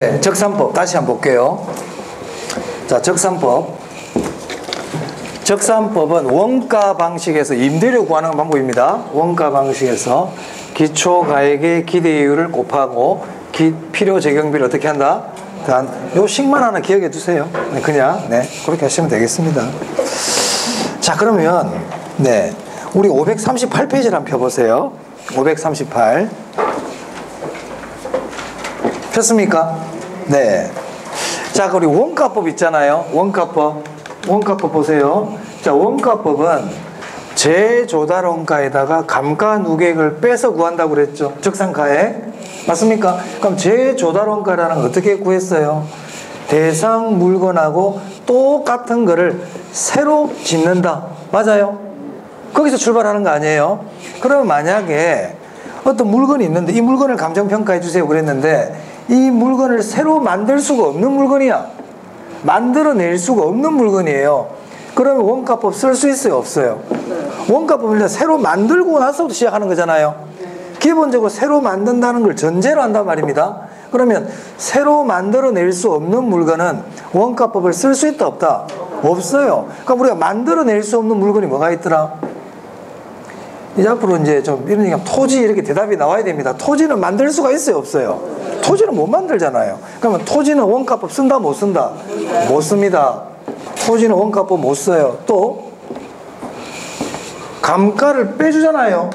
네, 적산법 다시 한번 볼게요. 자, 적산법. 적산법은 원가 방식에서 임대료 구하는 방법입니다. 원가 방식에서 기초가액의 기대이율을 곱하고 필요 적용비를 어떻게 한다? 요 식만 하나 기억해 두세요. 그냥 그렇게 하시면 되겠습니다. 자, 그러면 우리 538페이지를 한번 펴보세요. 538 폈습니까? 네. 자, 우리 원가법 있잖아요. 원가법 보세요. 자, 원가법은 재조달 원가에다가 감가 누계액을 빼서 구한다고 그랬죠. 적산가액. 맞습니까? 그럼 재조달 원가라는 걸 어떻게 구했어요? 대상 물건하고 똑같은 거를 새로 짓는다. 맞아요? 거기서 출발하는 거 아니에요? 그러면 만약에 어떤 물건이 있는데 이 물건을 감정평가해 주세요 그랬는데 이 물건을 새로 만들 수가 없는 물건이야. 만들어낼 수가 없는 물건이에요. 그러면 원가법 쓸 수 있어요? 없어요? 원가법을 새로 만들고 나서부터 시작하는 거잖아요. 기본적으로 새로 만든다는 걸 전제로 한단 말입니다. 그러면 새로 만들어낼 수 없는 물건은 원가법을 쓸 수 있다 없다? 없어요. 그럼 우리가 만들어낼 수 없는 물건이 뭐가 있더라? 이제 앞으로 이제 좀 이런 얘기하면 토지 이렇게 대답이 나와야 됩니다. 토지는 만들 수가 있어요? 없어요? 토지는 못 만들잖아요. 그러면 토지는 원가법 쓴다 못 쓴다? 못 씁니다. 토지는 원가법 못 써요. 또 감가를 빼주잖아요.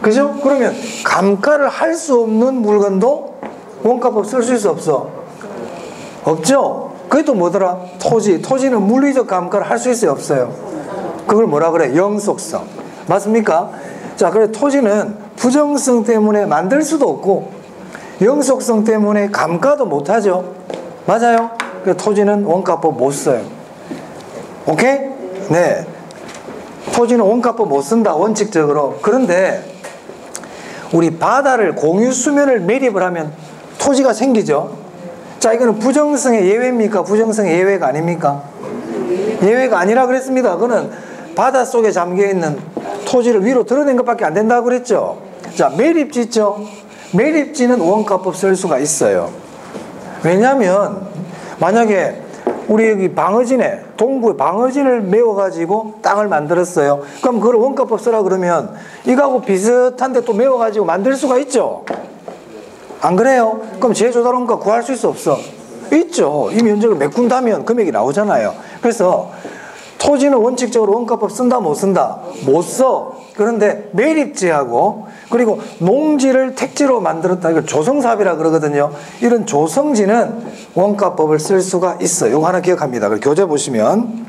그죠? 그러면 감가를 할 수 없는 물건도 원가법 쓸 수 있어 없어? 없죠? 그게 또 뭐더라? 토지는 물리적 감가를 할 수 있어요 없어요? 그걸 뭐라 그래? 영속성. 맞습니까? 자, 그래 토지는 부정성 때문에 만들 수도 없고 영속성 때문에 감가도 못하죠. 맞아요? 그래서 토지는 원가법 못 써요. 오케이? 네. 토지는 원가법 못 쓴다 원칙적으로. 그런데 우리 바다를 공유 수면을 매립을 하면 토지가 생기죠. 자, 이거는 부정성의 예외입니까? 부정성의 예외가 아닙니까? 예외가 아니라 그랬습니다. 그거는 바닷속에 잠겨있는 토지를 위로 드러낸 것밖에 안 된다고 그랬죠. 자, 매립지 있죠. 매립지는 원가법 쓸 수가 있어요. 왜냐하면 만약에 우리 여기 방어진에 동구에 방어진을 메워가지고 땅을 만들었어요. 그럼 그걸 원가법 쓰라 그러면 이거하고 비슷한데 또 메워가지고 만들 수가 있죠. 안 그래요? 그럼 재조달 원가 구할 수 있어 없어? 있죠. 이 면적을 메꾼다면 금액이 나오잖아요. 그래서 토지는 원칙적으로 원가법 쓴다 못 쓴다? 못 써. 그런데 매립지하고 그리고 농지를 택지로 만들었다. 이걸 조성사업이라 그러거든요. 이런 조성지는 원가법을 쓸 수가 있어요. 이거 하나 기억합니다. 교재 보시면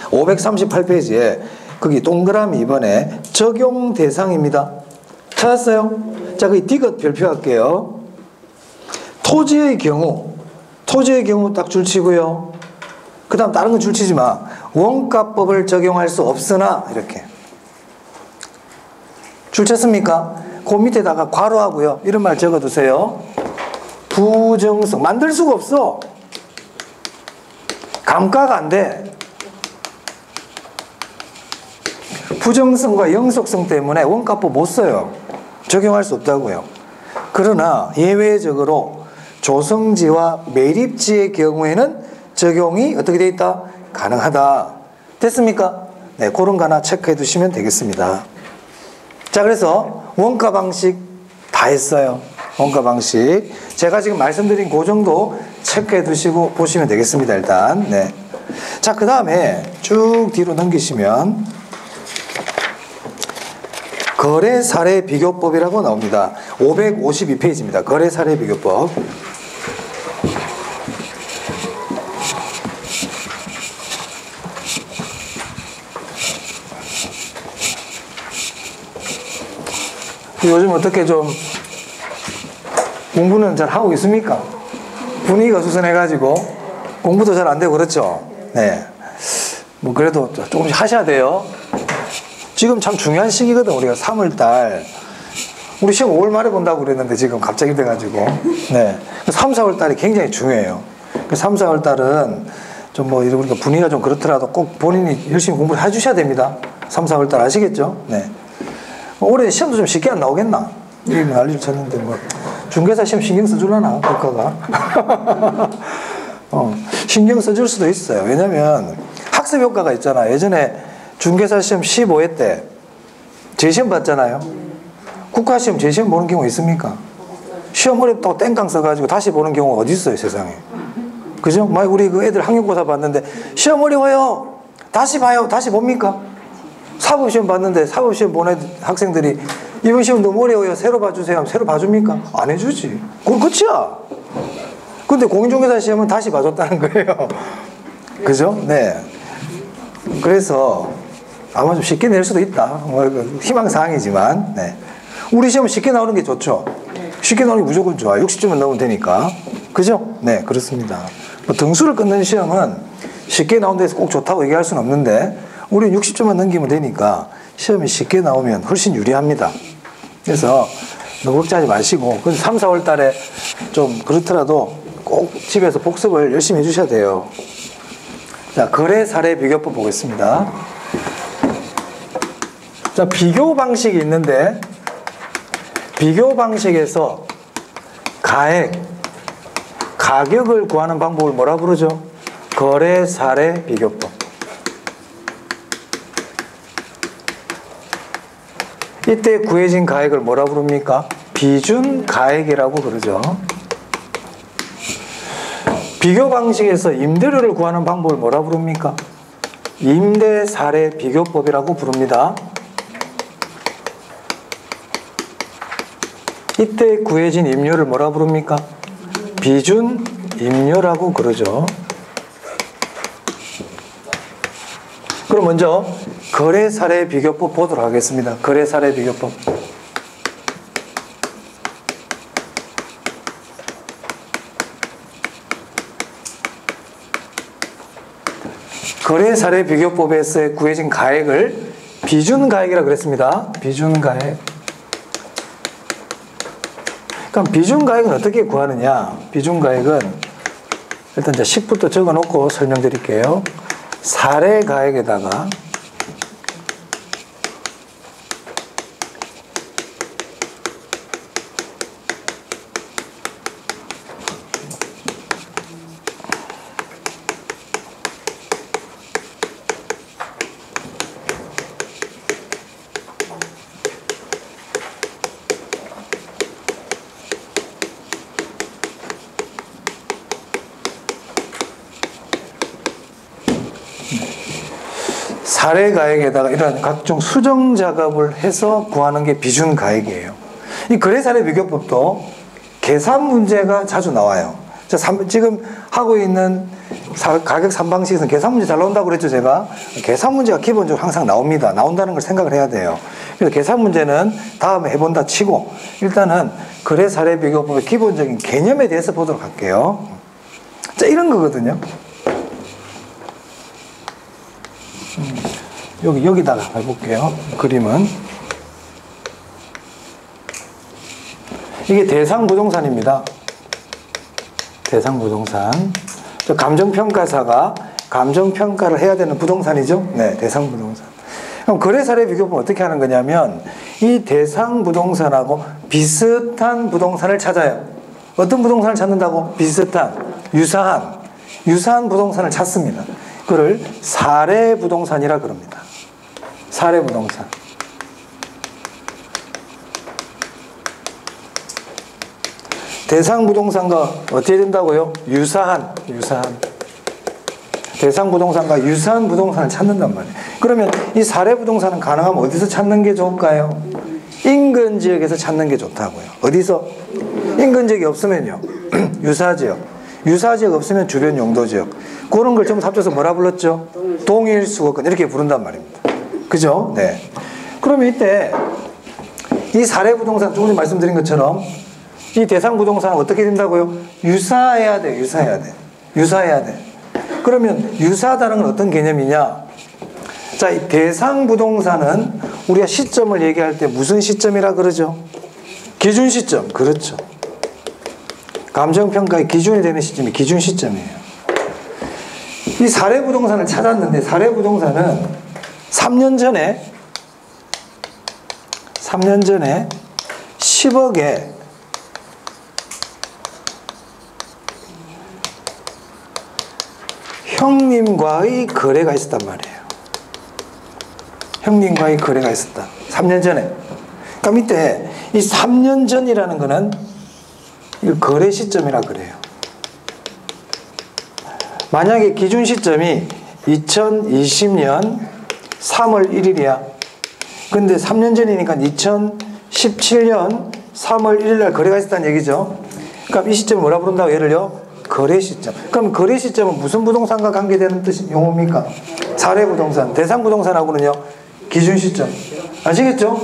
538페이지에 거기 동그라미 2번에 적용 대상입니다. 찾았어요? 자, 거기 디귿 별표할게요. 토지의 경우 딱 줄치고요. 그 다음 다른 건 줄치지 마. 원가법을 적용할 수 없으나 이렇게 줄쳤습니까? 그 밑에다가 괄호하고요. 이런 말 적어두세요. 부정성. 만들 수가 없어. 감가가 안 돼. 부정성과 영속성 때문에 원가법 못 써요. 적용할 수 없다고요. 그러나 예외적으로 조성지와 매립지의 경우에는 적용이 어떻게 돼 있다? 가능하다. 됐습니까? 네, 그런 거 하나 체크해 두시면 되겠습니다. 자, 그래서 원가 방식 다 했어요. 원가 방식. 제가 지금 말씀드린 그 정도 체크해 두시고 보시면 되겠습니다. 일단. 네. 자, 그 다음에 쭉 뒤로 넘기시면 거래 사례 비교법이라고 나옵니다. 552페이지입니다. 거래 사례 비교법. 요즘 어떻게 좀 공부는 잘 하고 있습니까? 분위기가 수선해가지고 공부도 잘 안 되고 그렇죠? 네. 뭐 그래도 조금씩 하셔야 돼요. 지금 참 중요한 시기거든. 우리가 3월달 우리 시험 5월 말에 본다고 그랬는데 지금 갑자기 돼가지고 네. 3, 4월 달이 굉장히 중요해요. 3, 4월 달은 좀 뭐 우리가 분위기가 좀 그렇더라도 꼭 본인이 열심히 공부를 해주셔야 됩니다. 3, 4월 달 아시겠죠? 네. 올해 시험도 좀 쉽게 안 나오겠나? 이런 난리를 쳤는데 뭐 중개사 시험 신경 써주려나 국가가? 신경 써줄 수도 있어요. 왜냐면 학습 효과가 있잖아. 예전에 중개사 시험 15회 때 재시험 봤잖아요. 국가시험 재시험 보는 경우 있습니까? 시험 어렵다고 땡깡 써가지고 다시 보는 경우가 어디 있어요 세상에. 그죠? 막 우리 그 애들 학력고사 봤는데 시험 어려워요 다시 봐요. 다시 봅니까? 사법시험 봤는데 사법시험 보는 학생들이 이번 시험 너무 어려워요 새로 봐주세요 하면 새로 봐줍니까? 안 해주지. 그건 끝이야. 근데 공인중개사 시험은 다시 봐줬다는 거예요. 그죠? 네. 그래서 아마 좀 쉽게 낼 수도 있다. 뭐 희망사항이지만 네. 우리 시험은 쉽게 나오는 게 좋죠. 쉽게 나오는 게 무조건 좋아. 60점은 넣으면 되니까. 그죠? 네, 그렇습니다. 뭐 등수를 끊는 시험은 쉽게 나온 데서 꼭 좋다고 얘기할 수는 없는데 우리는 60점만 넘기면 되니까 시험이 쉽게 나오면 훨씬 유리합니다. 그래서 너무 걱정하지 마시고 3, 4월 달에 좀 그렇더라도 꼭 집에서 복습을 열심히 해주셔야 돼요. 자, 거래 사례 비교법 보겠습니다. 자, 비교 방식이 있는데 비교 방식에서 가격을 구하는 방법을 뭐라 부르죠? 거래 사례 비교법. 이때 구해진 가액을 뭐라 부릅니까? 비준 가액이라고 그러죠. 비교 방식에서 임대료를 구하는 방법을 뭐라 부릅니까? 임대 사례 비교법이라고 부릅니다. 이때 구해진 임료를 뭐라 부릅니까? 비준 임료라고 그러죠. 그럼 먼저 거래 사례 비교법 보도록 하겠습니다. 거래 사례 비교법. 거래 사례 비교법에서 구해진 가액을 비준 가액이라고 그랬습니다. 비준 가액. 그럼 비준 가액은 어떻게 구하느냐? 비준 가액은 일단 이제 10부터 적어 놓고 설명드릴게요. 사례 가액에다가 사례 가액에다가 이런 각종 수정 작업을 해서 구하는 게 비준 가액이에요. 이 거래 사례 비교법도 계산 문제가 자주 나와요. 지금 하고 있는 가격 3방식에서는 계산 문제 잘 나온다고 그랬죠, 제가. 계산 문제가 기본적으로 항상 나옵니다. 나온다는 걸 생각을 해야 돼요. 그래서 계산 문제는 다음에 해본다 치고 일단은 거래 사례 비교법의 기본적인 개념에 대해서 보도록 할게요. 자, 이런 거거든요. 여기다가 해볼게요. 그림은 이게 대상부동산입니다. 대상부동산. 감정평가사가 감정평가를 해야 되는 부동산이죠. 네, 대상부동산. 그럼 거래사례 비교법 어떻게 하는 거냐면 이 대상부동산하고 비슷한 부동산을 찾아요. 어떤 부동산을 찾는다고? 비슷한, 유사한 부동산을 찾습니다. 그걸 사례부동산이라 그럽니다. 사례부동산. 대상부동산과 어떻게 된다고요? 유사한. 대상부동산과 유사한 부동산을 찾는단 말이에요. 그러면 이 사례부동산은 가능하면 어디서 찾는 게 좋을까요? 인근 지역에서 찾는 게 좋다고요. 어디서? 인근 지역이 없으면요. 유사지역. 유사지역 없으면 주변 용도지역. 그런 걸 전부 합쳐서 뭐라 불렀죠? 동일수거권. 이렇게 부른단 말입니다. 그죠? 네. 그러면 이때 이 사례부동산 조금 전에 말씀드린 것처럼 이 대상부동산은 어떻게 된다고요? 유사해야 돼. 그러면 유사하다는 건 어떤 개념이냐? 자, 이 대상부동산은 우리가 시점을 얘기할 때 무슨 시점이라 그러죠? 기준 시점. 그렇죠. 감정평가의 기준이 되는 시점이 기준 시점이에요. 이 사례부동산을 찾았는데 사례부동산은 3년 전에 10억에 형님과의 거래가 있었단 말이에요. 형님과의 거래가 있었다. 3년 전에. 그러니까 밑에 이 3년 전이라는 거는 이 거래 시점이라 그래요. 만약에 기준 시점이 2020년 3월 1일이야. 근데 3년 전이니까 2017년 3월 1일 날 거래가 있었다는 얘기죠. 그럼 이 시점을 뭐라 부른다고? 예를요, 거래 시점. 그럼 거래 시점은 무슨 부동산과 관계되는 뜻이 용어입니까? 사례 부동산. 대상 부동산하고는요, 기준 시점. 아시겠죠?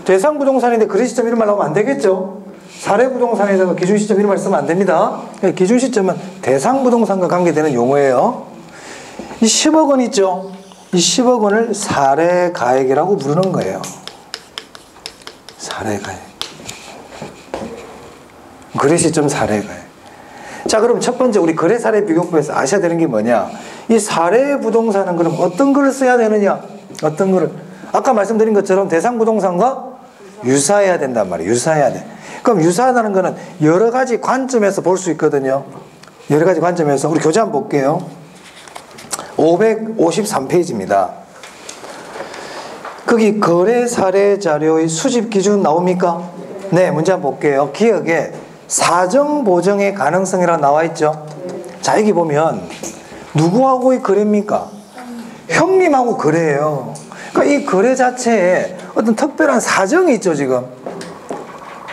대상 부동산인데 거래 시점 이런 말 나오면 안 되겠죠? 사례 부동산에다가 기준 시점 이런 말 쓰면 안 됩니다. 기준 시점은 대상 부동산과 관계되는 용어예요. 이 10억 원 있죠? 이 10억 원을 사례 가액이라고 부르는 거예요. 사례 가액. 거래 시점 사례 가액. 자, 그럼 첫 번째 우리 거래 사례 비교법에서 아셔야 되는 게 뭐냐? 이 사례 부동산은 그럼 어떤 걸 써야 되느냐? 어떤 거를? 아까 말씀드린 것처럼 대상 부동산과 유사해야 된단 말이에요. 유사해야 돼. 그럼 유사하다는 거는 여러 가지 관점에서 볼 수 있거든요. 여러 가지 관점에서. 우리 교재 한번 볼게요. 553페이지입니다. 거기 거래 사례 자료의 수집 기준 나옵니까? 네, 문제 한번 볼게요. 기억에 사정 보정의 가능성이라고 나와 있죠. 자, 여기 보면 누구하고의 거래입니까? 형님하고 거래예요. 그러니까 이 거래 자체에 어떤 특별한 사정이 있죠, 지금.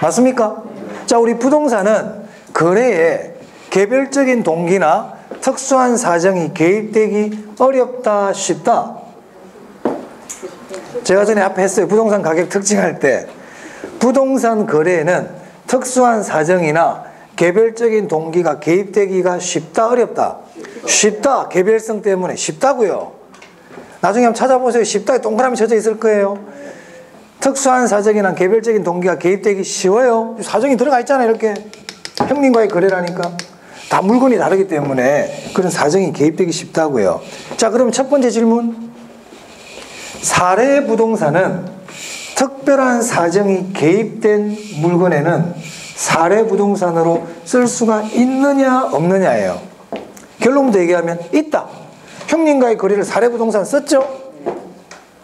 맞습니까? 자, 우리 부동산은 거래에 개별적인 동기나 특수한 사정이 개입되기 어렵다, 쉽다? 제가 전에 앞에 했어요. 부동산 가격 특징할 때 부동산 거래에는 특수한 사정이나 개별적인 동기가 개입되기가 쉽다, 어렵다? 쉽다. 개별성 때문에 쉽다고요. 나중에 한번 찾아보세요. 쉽다에 동그라미 쳐져 있을 거예요. 특수한 사정이나 개별적인 동기가 개입되기 쉬워요. 사정이 들어가 있잖아요. 이렇게 형님과의 거래라니까. 다 물건이 다르기 때문에 그런 사정이 개입되기 쉽다고요. 자, 그럼 첫 번째 질문. 사례 부동산은 특별한 사정이 개입된 물건에는 사례 부동산으로 쓸 수가 있느냐 없느냐예요. 결론부터 얘기하면 있다. 형님과의 거래를 사례 부동산 썼죠?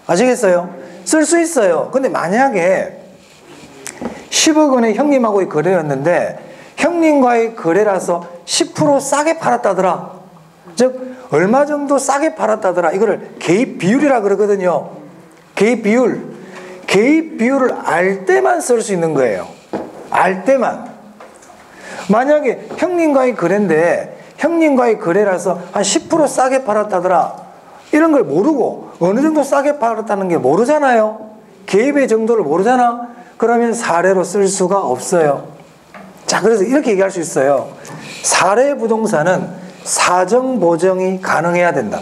아시겠어요? 쓸 수 있어요. 근데 만약에 10억 원의 형님하고의 거래였는데 형님과의 거래라서 10% 싸게 팔았다더라. 즉 얼마 정도 싸게 팔았다더라. 이거를 개입 비율이라 그러거든요. 개입 비율. 개입 비율을 알 때만 쓸 수 있는 거예요. 알 때만. 만약에 형님과의 거래인데 형님과의 거래라서 한 10% 싸게 팔았다더라. 이런 걸 모르고 어느 정도 싸게 팔았다는 게 모르잖아요. 개입의 정도를 모르잖아. 그러면 사례로 쓸 수가 없어요. 자, 그래서 이렇게 얘기할 수 있어요. 사례 부동산은 사정 보정이 가능해야 된다.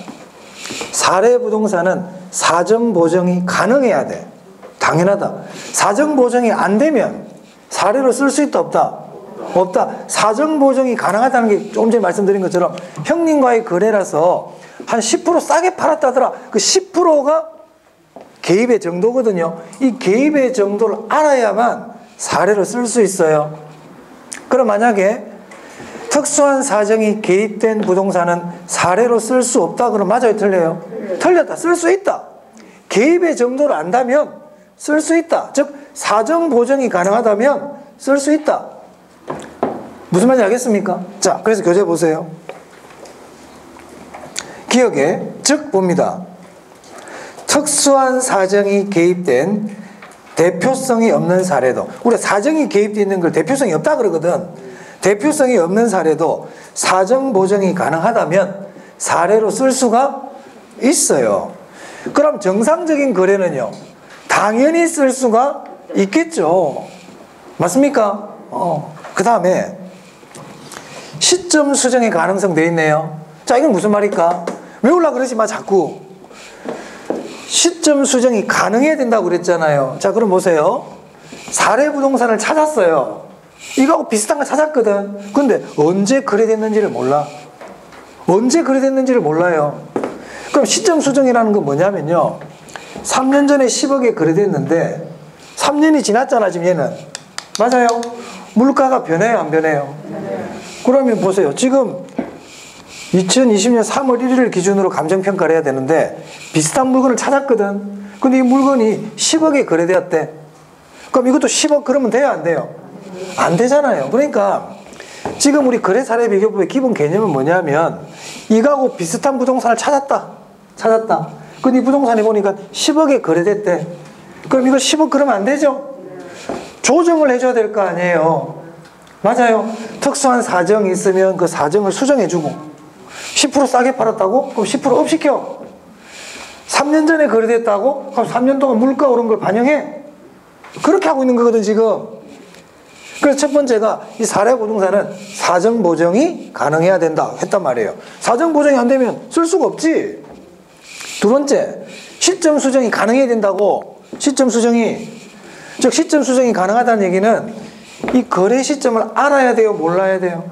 사례 부동산은 사정 보정이 가능해야 돼. 당연하다. 사정 보정이 안 되면 사례로 쓸 수 있다, 없다? 없다. 사정 보정이 가능하다는 게 조금 전에 말씀드린 것처럼 형님과의 거래라서 한 10% 싸게 팔았다더라. 그 10%가 개입의 정도거든요. 이 개입의 정도를 알아야만 사례로 쓸 수 있어요. 그럼 만약에 특수한 사정이 개입된 부동산은 사례로 쓸 수 없다. 그럼 맞아요, 틀려요? 틀렸다. 쓸 수 있다. 개입의 정도를 안다면 쓸 수 있다. 즉 사정 보정이 가능하다면 쓸 수 있다. 무슨 말인지 알겠습니까? 자, 그래서 교재 보세요. 기억에 즉 봅니다. 특수한 사정이 개입된 대표성이 없는 사례도, 우리가 사정이 개입되어 있는 걸 대표성이 없다 그러거든. 대표성이 없는 사례도 사정 보정이 가능하다면 사례로 쓸 수가 있어요. 그럼 정상적인 거래는요, 당연히 쓸 수가 있겠죠. 맞습니까? 그 다음에 시점 수정의 가능성 돼 있네요. 자, 이건 무슨 말일까? 외우려고 그러지 마, 자꾸. 시점 수정이 가능해야 된다고 그랬잖아요. 자, 그럼 보세요. 사례 부동산을 찾았어요. 이거하고 비슷한 거 찾았거든. 근데 언제 거래됐는지를 몰라. 언제 거래됐는지를 몰라요. 그럼 시점 수정이라는 건 뭐냐면요, 3년 전에 10억에 거래됐는데 3년이 지났잖아, 지금 얘는. 맞아요? 물가가 변해요, 안 변해요? 그러면 보세요. 지금 2020년 3월 1일을 기준으로 감정평가를 해야 되는데 비슷한 물건을 찾았거든. 근데 이 물건이 10억에 거래되었대. 그럼 이것도 10억 그러면 돼요, 안 돼요? 안 되잖아요. 그러니까 지금 우리 거래사례 비교법의 기본 개념은 뭐냐면 이거하고 비슷한 부동산을 찾았다. 근데 이 부동산이 보니까 10억에 거래됐대. 그럼 이거 10억 그러면 안 되죠? 조정을 해줘야 될 거 아니에요. 맞아요. 특수한 사정이 있으면 그 사정을 수정해주고 10% 싸게 팔았다고? 그럼 10% 업시켜. 3년 전에 거래됐다고? 그럼 3년 동안 물가 오른 걸 반영해. 그렇게 하고 있는 거거든 지금. 그래서 첫 번째가 이 사례 부동산은 사정 보정이 가능해야 된다 했단 말이에요. 사정 보정이 안 되면 쓸 수가 없지. 두 번째, 시점 수정이 가능해야 된다고. 시점 수정이, 즉 시점 수정이 가능하다는 얘기는 이 거래 시점을 알아야 돼요, 몰라야 돼요?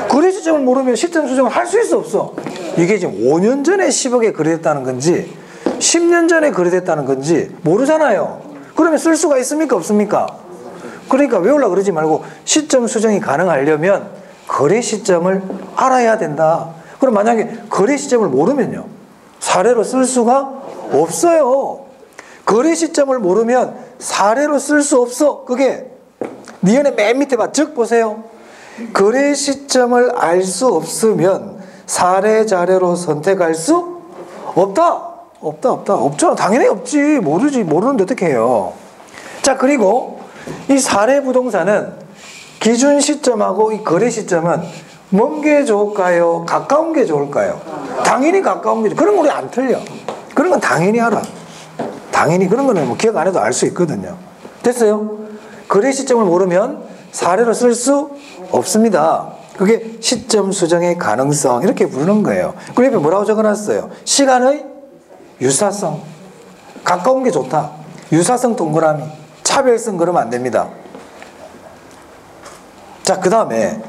거래 시점을 모르면 시점 수정을 할 수 있어, 없어? 이게 지금 5년 전에 10억에 거래됐다는 건지 10년 전에 거래됐다는 건지 모르잖아요. 그러면 쓸 수가 있습니까, 없습니까? 그러니까 외우려고 그러지 말고 시점 수정이 가능하려면 거래 시점을 알아야 된다. 그럼 만약에 거래 시점을 모르면요, 사례로 쓸 수가 없어요. 거래 시점을 모르면 사례로 쓸 수 없어. 그게 니은의 맨 밑에 봐. 즉 보세요. 거래 시점을 알 수 없으면 사례 자료로 선택할 수 없다. 없죠. 당연히 없지. 모르는데 어떻게 해요. 자, 그리고 이 사례 부동산은 기준 시점하고 이 거래 시점은 먼 게 좋을까요? 가까운 게 좋을까요? 당연히 가까운 게 좋죠. 그런 거 우리 안 틀려. 그런 건 당연히 알아. 당연히 그런 거는 뭐 기억 안 해도 알 수 있거든요. 됐어요? 거래 시점을 모르면 사례로 쓸 수 없습니다. 그게 시점 수정의 가능성 이렇게 부르는 거예요. 그 옆에 뭐라고 적어놨어요? 시간의 유사성. 가까운 게 좋다. 유사성 동그라미. 차별성 그러면 안 됩니다. 자, 그 다음에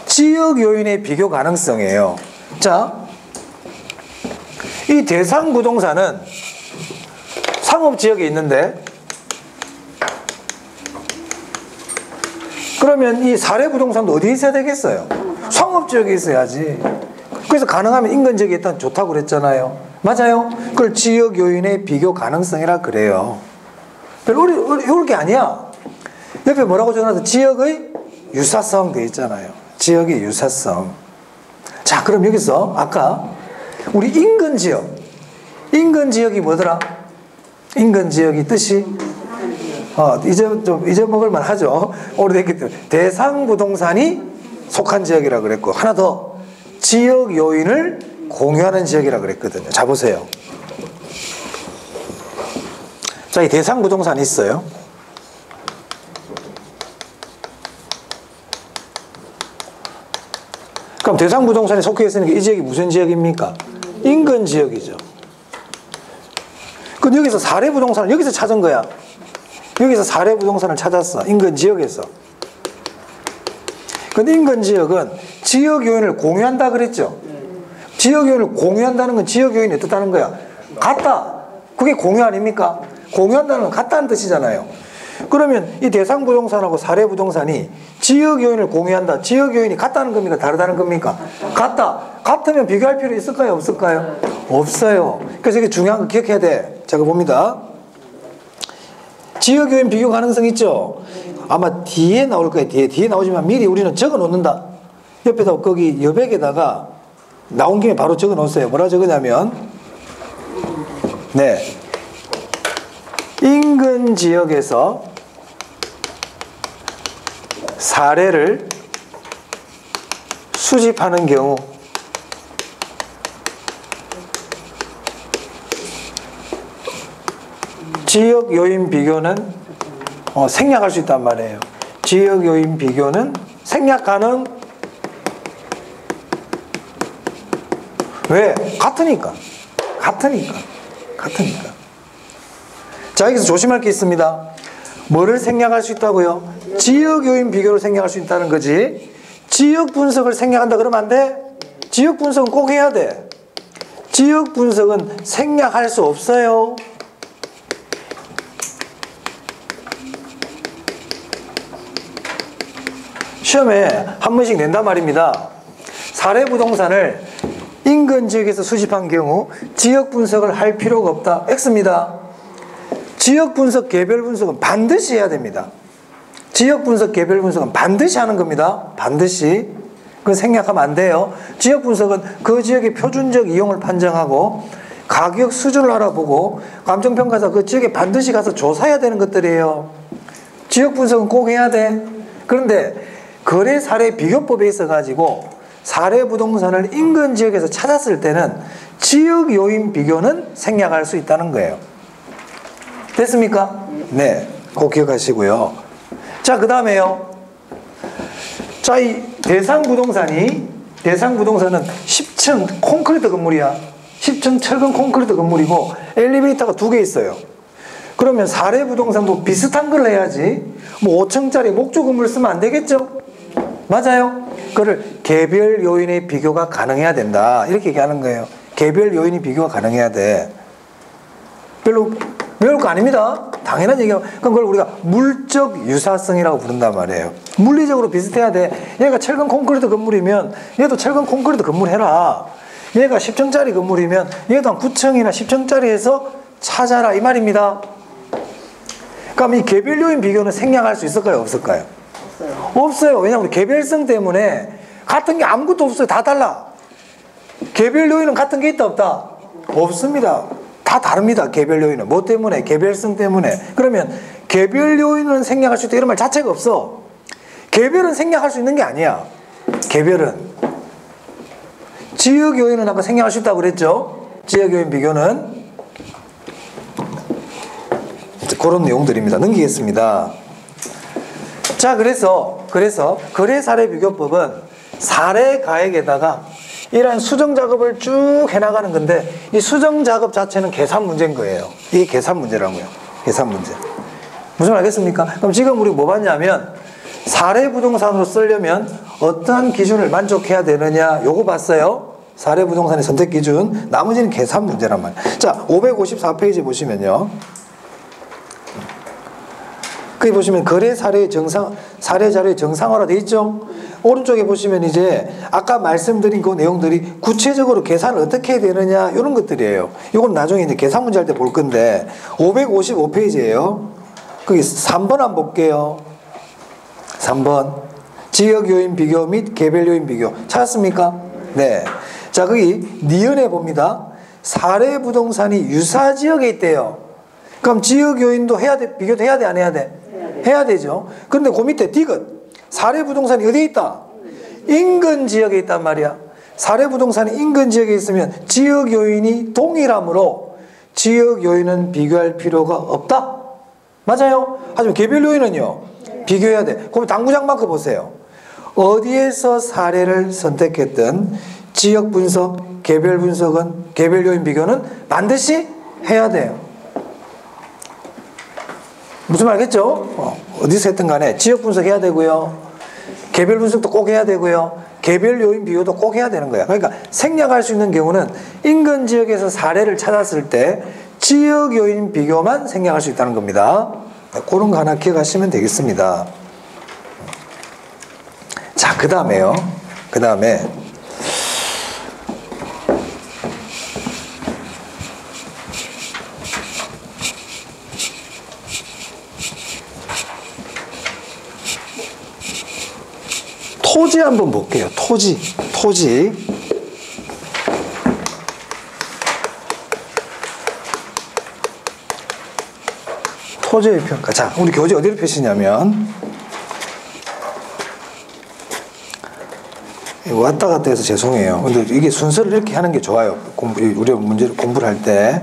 지역 요인의 비교 가능성이에요. 자, 이 대상 부동산은 상업지역에 있는데 그러면 이 사례 부동산도 어디에 있어야 되겠어요? 상업지역에 있어야지. 그래서 가능하면 인근지역에 일단 좋다고 그랬잖아요. 맞아요? 그걸 지역 요인의 비교 가능성이라 그래요. 별로 어려울 게 아니야. 옆에 뭐라고 적어놨어? 지역의 유사성 돼 있잖아요. 지역의 유사성. 자, 그럼 여기서 아까 우리 인근지역이 뭐더라? 인근지역이 뜻이 이제 좀 잊어먹을만 하죠. 오래됐기 때문에 대상 부동산이 속한 지역이라 그랬고, 하나 더 지역 요인을 공유하는 지역이라 그랬거든요. 자, 보세요. 자, 이 대상 부동산이 있어요. 그럼 대상 부동산에 속해 있으니까 이 지역이 무슨 지역입니까? 인근 지역이죠. 그럼 여기서 사례 부동산을 여기서 찾은 거야. 여기서 사례 부동산을 찾았어. 인근 지역에서. 근데 인근 지역은 지역 요인을 공유한다 그랬죠. 지역 요인을 공유한다는 건 지역 요인이 어떻다는 거야? 같다. 그게 공유 아닙니까? 공유한다는 건 같다는 뜻이잖아요. 그러면 이 대상 부동산하고 사례 부동산이 지역 요인을 공유한다. 지역 요인이 같다는 겁니까? 다르다는 겁니까? 같다. 같으면 비교할 필요 있을까요? 없을까요? 없어요. 그래서 이게 중요한 거 기억해야 돼. 자, 봅니다. 지역 요인 비교 가능성 있죠? 아마 뒤에 나올 거예요. 뒤에 나오지만 미리 우리는 적어 놓는다. 옆에다 거기 여백에다가 나온 김에 바로 적어 놓으세요. 뭐라 적으냐면, 네. 인근 지역에서 사례를 수집하는 경우 지역 요인 비교는 생략할 수 있단 말이에요. 지역 요인 비교는 생략 가능. 왜? 같으니까. 자, 여기서 조심할 게 있습니다. 뭐를 생략할 수 있다고요? 지역 요인 비교를 생략할 수 있다는 거지. 지역 분석을 생략한다 그러면 안 돼? 지역 분석은 꼭 해야 돼. 지역 분석은 생략할 수 없어요. 시험에 한 번씩 낸단 말입니다. 사례 부동산을 인근 지역에서 수집한 경우 지역 분석을 할 필요가 없다. X입니다. 지역 분석, 개별 분석은 반드시 해야 됩니다. 지역 분석, 개별 분석은 반드시 하는 겁니다. 반드시. 그건 생략하면 안 돼요. 지역 분석은 그 지역의 표준적 이용을 판정하고 가격 수준을 알아보고 감정평가사 그 지역에 반드시 가서 조사해야 되는 것들이에요. 지역 분석은 꼭 해야 돼. 그런데 거래 사례 비교법에 있어가지고 사례 부동산을 인근 지역에서 찾았을 때는 지역 요인 비교는 생략할 수 있다는 거예요. 됐습니까? 네, 꼭 기억하시고요. 자, 그 다음에요. 자, 이 대상 부동산은 10층 콘크리트 건물이야. 10층 철근 콘크리트 건물이고 엘리베이터가 2개 있어요. 그러면 사례 부동산도 비슷한 걸 해야지. 뭐 5층짜리 목조 건물 쓰면 안 되겠죠? 맞아요. 그거를 개별 요인의 비교가 가능해야 된다. 이렇게 얘기하는 거예요. 개별 요인의 비교가 가능해야 돼. 별로 외울 거 아닙니다. 당연한 얘기예요. 그럼 그걸 우리가 물적 유사성이라고 부른단 말이에요. 물리적으로 비슷해야 돼. 얘가 철근 콘크리트 건물이면 얘도 철근 콘크리트 건물 해라. 얘가 10층짜리 건물이면 얘도 한 9층이나 10층짜리 해서 찾아라 이 말입니다. 그럼 이 개별 요인 비교는 생략할 수 있을까요? 없을까요? 없어요. 왜냐하면 개별성 때문에 같은 게 아무것도 없어요. 다 달라. 개별 요인은 같은 게 있다 없다? 없습니다. 다 다릅니다. 개별 요인은. 뭐 때문에? 개별성 때문에. 그러면 개별 요인은 생략할 수 있다 이런 말 자체가 없어. 개별은 생략할 수 있는 게 아니야. 개별은. 지역 요인은 아까 생략할 수 있다고 그랬죠? 지역 요인 비교는. 그런 내용들입니다. 넘기겠습니다. 자, 그래서 거래 사례 비교법은 사례 가액에다가 이러한 수정 작업을 쭉 해나가는 건데 이 수정 작업 자체는 계산 문제인 거예요. 이게 계산 문제라고요. 계산 문제. 무슨 말 알겠습니까? 그럼 지금 우리 뭐 봤냐면 사례 부동산으로 쓰려면 어떤 기준을 만족해야 되느냐 요거 봤어요. 사례 부동산의 선택 기준. 나머지는 계산 문제란 말이에요. 자, 554페이지 보시면요. 거기 보시면 거래 사례 자료의 정상화로 되어 있죠? 오른쪽에 보시면 이제 아까 말씀드린 그 내용들이 구체적으로 계산을 어떻게 해야 되느냐 이런 것들이에요. 이건 나중에 이제 계산 문제 할 때 볼 건데 555페이지예요. 거기 3번 한번 볼게요. 3번 지역 요인 비교 및 개별 요인 비교 찾았습니까? 네. 자, 거기 니은에 봅니다. 사례 부동산이 유사 지역에 있대요. 그럼 지역 요인도 해야 돼? 비교도 해야 돼? 안 해야 돼? 해야 되죠. 그런데 그 밑에 디귿 사례 부동산이 어디에 있다? 인근 지역에 있단 말이야. 사례 부동산이 인근 지역에 있으면 지역 요인이 동일하므로 지역 요인은 비교할 필요가 없다. 맞아요? 하지만 개별 요인은요? 비교해야 돼. 그럼 당구장 마크 보세요. 어디에서 사례를 선택했든 지역 분석, 개별 분석은 개별 요인 비교는 반드시 해야 돼요. 무슨 말 알겠죠? 어디서 했든 간에 지역 분석해야 되고요. 개별 분석도 꼭 해야 되고요. 개별 요인 비교도 꼭 해야 되는 거야. 그러니까 생략할 수 있는 경우는 인근 지역에서 사례를 찾았을 때 지역 요인 비교만 생략할 수 있다는 겁니다. 그런 거 하나 기억하시면 되겠습니다. 자, 그 다음에요. 그 다음에 토지 한번 볼게요. 토지. 토지의 평가. 자, 우리 교재 어디로 표시냐면 왔다 갔다 해서 죄송해요. 근데 이게 순서를 이렇게 하는 게 좋아요. 우리가 공부를 할 때.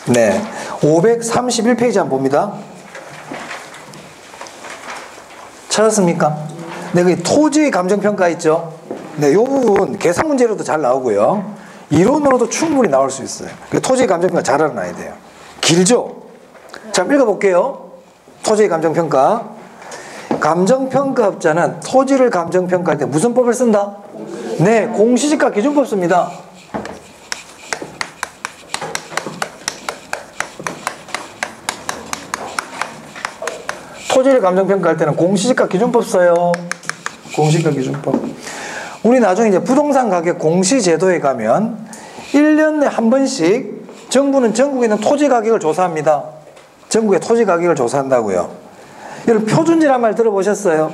네. 531페이지 한번 봅니다. 찾았습니까? 네, 그 토지의 감정평가 있죠? 네, 요 부분 계산 문제로도 잘 나오고요. 이론으로도 충분히 나올 수 있어요. 토지의 감정평가 잘 알아놔야 돼요. 길죠? 자, 읽어볼게요. 토지의 감정평가. 감정평가업자는 토지를 감정평가할 때 무슨 법을 쓴다? 네, 공시지가 기준법 씁니다. 토지를 감정평가할 때는 공시지가 기준법 써요. 공시지가 기준법. 우리 나중에 이제 부동산 가격 공시제도에 가면 1년에 한 번씩 정부는 전국에 있는 토지 가격을 조사합니다. 전국의 토지 가격을 조사한다고요. 여러분 표준지란 말 들어보셨어요?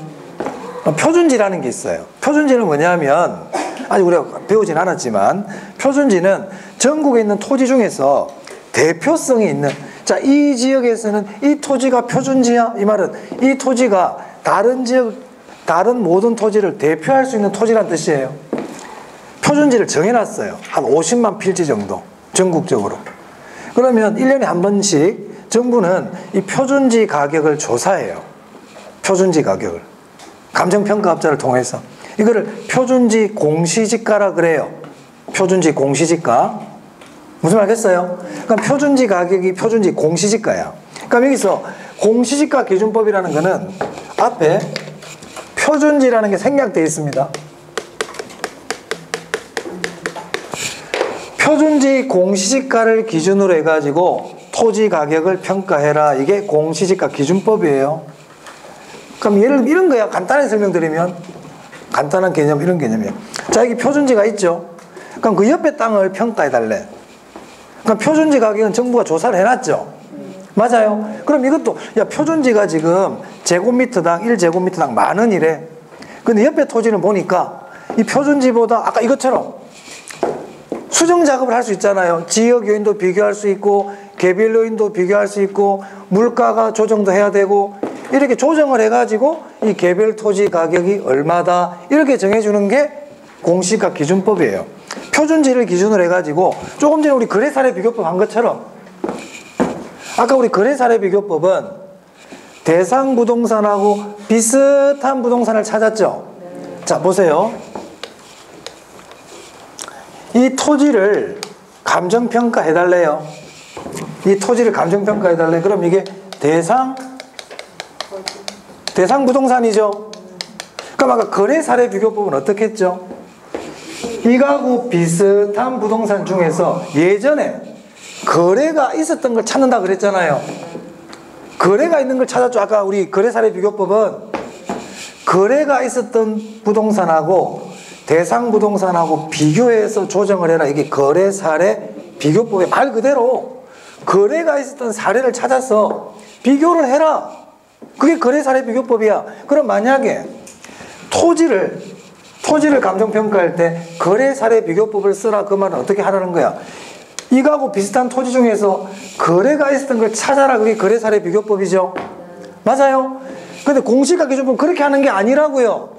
표준지라는 게 있어요. 표준지는 뭐냐면 아직 우리가 배우진 않았지만 표준지는 전국에 있는 토지 중에서 대표성이 있는, 자, 이 지역에서는 이 토지가 표준지야. 이 말은 이 토지가 다른 지역, 다른 모든 토지를 대표할 수 있는 토지란 뜻이에요. 표준지를 정해놨어요. 한 50만 필지 정도 전국적으로. 그러면 1년에 한 번씩 정부는 이 표준지 가격을 조사해요. 표준지 가격을 감정평가업자를 통해서 이거를 표준지 공시지가라 그래요. 표준지 공시지가 무슨 말겠어요? 그럼 표준지 가격이 표준지 공시지가야. 그럼 여기서 공시지가 기준법이라는 거는 앞에 표준지라는 게 생략되어 있습니다. 표준지 공시지가를 기준으로 해가지고 토지 가격을 평가해라. 이게 공시지가 기준법이에요. 그럼 예를 이런 거야. 간단하게 설명드리면 간단한 개념, 이런 개념이에요. 자, 여기 표준지가 있죠. 그럼 그 옆에 땅을 평가해달래. 그럼 표준지 가격은 정부가 조사를 해놨죠. 맞아요. 그럼 이것도 야 표준지가 지금 제곱미터당 1제곱미터당 10,000원이래. 근데 옆에 토지는 보니까 이 표준지보다 아까 이것처럼 수정 작업을 할 수 있잖아요. 지역 요인도 비교할 수 있고 개별 요인도 비교할 수 있고 물가가 조정도 해야 되고 이렇게 조정을 해가지고 이 개별 토지 가격이 얼마다 이렇게 정해주는 게 공시가 기준법이에요. 표준지를 기준으로 해가지고 조금 전에 우리 거래사례 비교법 한 것처럼 아까 우리 거래사례 비교법은 대상 부동산하고 비슷한 부동산을 찾았죠. 자, 보세요. 이 토지를 감정평가 해달래요. 이 토지를 감정평가 해달래. 그럼 이게 대상 부동산이죠. 그럼 아까 거래사례 비교법은 어떻게 했죠? 이거하고 비슷한 부동산 중에서 예전에 거래가 있었던 걸 찾는다 그랬잖아요. 거래가 있는 걸 찾았죠. 아까 우리 거래사례 비교법은 거래가 있었던 부동산하고 대상 부동산하고 비교해서 조정을 해라. 이게 거래사례 비교법의 말 그대로 거래가 있었던 사례를 찾아서 비교를 해라. 그게 거래사례 비교법이야. 그럼 만약에 토지를 감정평가할 때 거래사례 비교법을 쓰라. 그 말은 어떻게 하라는 거야? 이거하고 비슷한 토지 중에서 거래가 있었던 걸 찾아라. 그게 거래사례 비교법이죠. 맞아요. 근데 공시가 기준법은 그렇게 하는 게 아니라고요.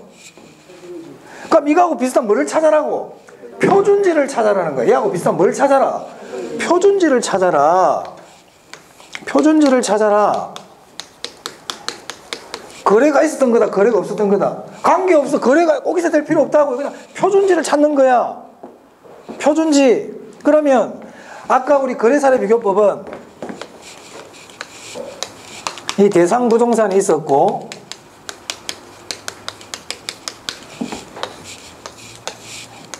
그럼 이거하고 비슷한 뭐를 찾아라고? 표준지를 찾아라는 거야. 이하고 비슷한 뭘 찾아라? 표준지를 찾아라. 표준지를 찾아라. 거래가 있었던 거다, 거래가 없었던 거다. 관계없어. 거래가 꼭 있어야 될 필요 없다고. 그냥 표준지를 찾는 거야. 표준지. 그러면 아까 우리 거래사례 비교법은 이 대상 부동산이 있었고